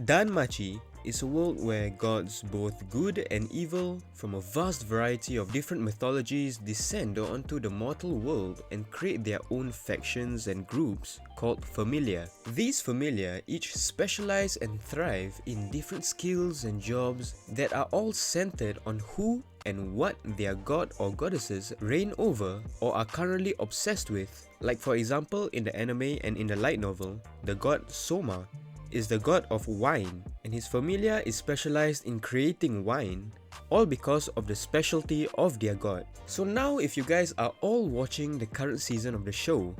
Danmachi is a world where gods both good and evil from a vast variety of different mythologies descend onto the mortal world and create their own factions and groups called familia. These familia each specialize and thrive in different skills and jobs that are all centered on who and what their god or goddesses reign over or are currently obsessed with. Like for example, in the anime and in the light novel, the god Soma is the god of wine, and his familia is specialized in creating wine, all because of the specialty of their god. So now if you guys are all watching the current season of the show,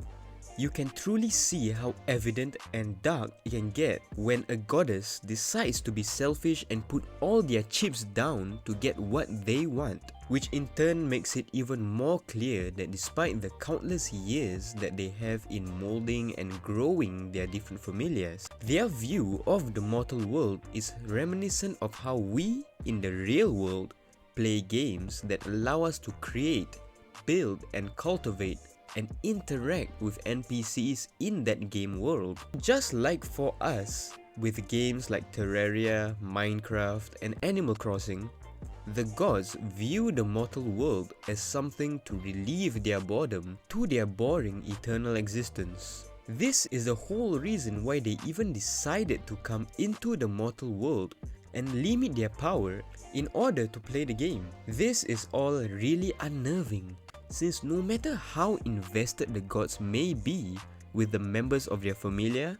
you can truly see how evident and dark it can get when a goddess decides to be selfish and put all their chips down to get what they want, which in turn makes it even more clear that despite the countless years that they have in molding and growing their different familias, their view of the mortal world is reminiscent of how we, in the real world, play games that allow us to create, build and cultivate and interact with NPCs in that game world. Just like for us, with games like Terraria, Minecraft and Animal Crossing, the gods view the mortal world as something to relieve their boredom to their boring eternal existence. This is the whole reason why they even decided to come into the mortal world and limit their power in order to play the game. This is all really unnerving, since no matter how invested the gods may be with the members of their familia,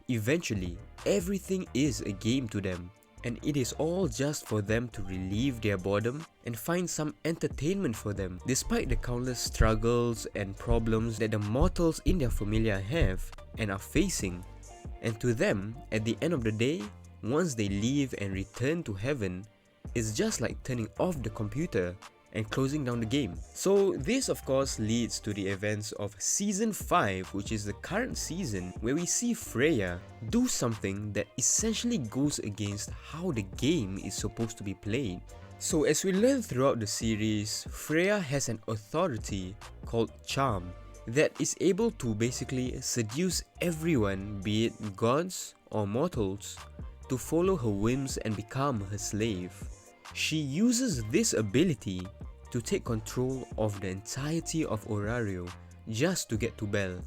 eventually everything is a game to them, and it is all just for them to relieve their boredom and find some entertainment for them, despite the countless struggles and problems that the mortals in their familia have and are facing. And to them, at the end of the day, once they leave and return to heaven, it's just like turning off the computer and closing down the game. So this of course leads to the events of Season 5, which is the current season, where we see Freya do something that essentially goes against how the game is supposed to be played. So as we learn throughout the series, Freya has an authority called Charm that is able to basically seduce everyone, be it gods or mortals, to follow her whims and become her slave. She uses this ability to take control of the entirety of Orario just to get to Belle.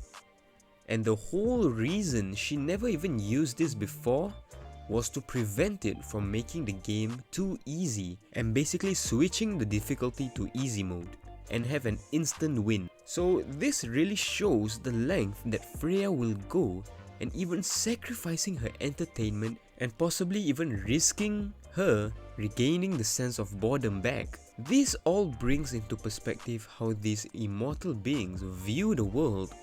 And the whole reason she never even used this before was to prevent it from making the game too easy and basically switching the difficulty to easy mode and have an instant win. So this really shows the length that Freya will go, and even sacrificing her entertainment and possibly even risking her regaining the sense of boredom back. This all brings into perspective how these immortal beings view the world,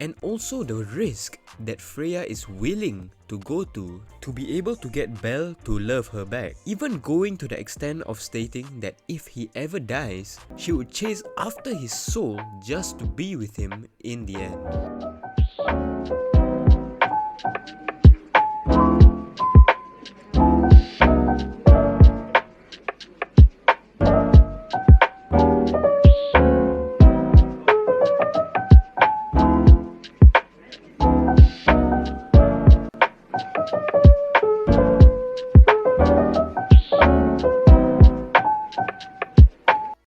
and also the risk that Freya is willing to go to be able to get Belle to love her back, even going to the extent of stating that if he ever dies, she would chase after his soul just to be with him in the end.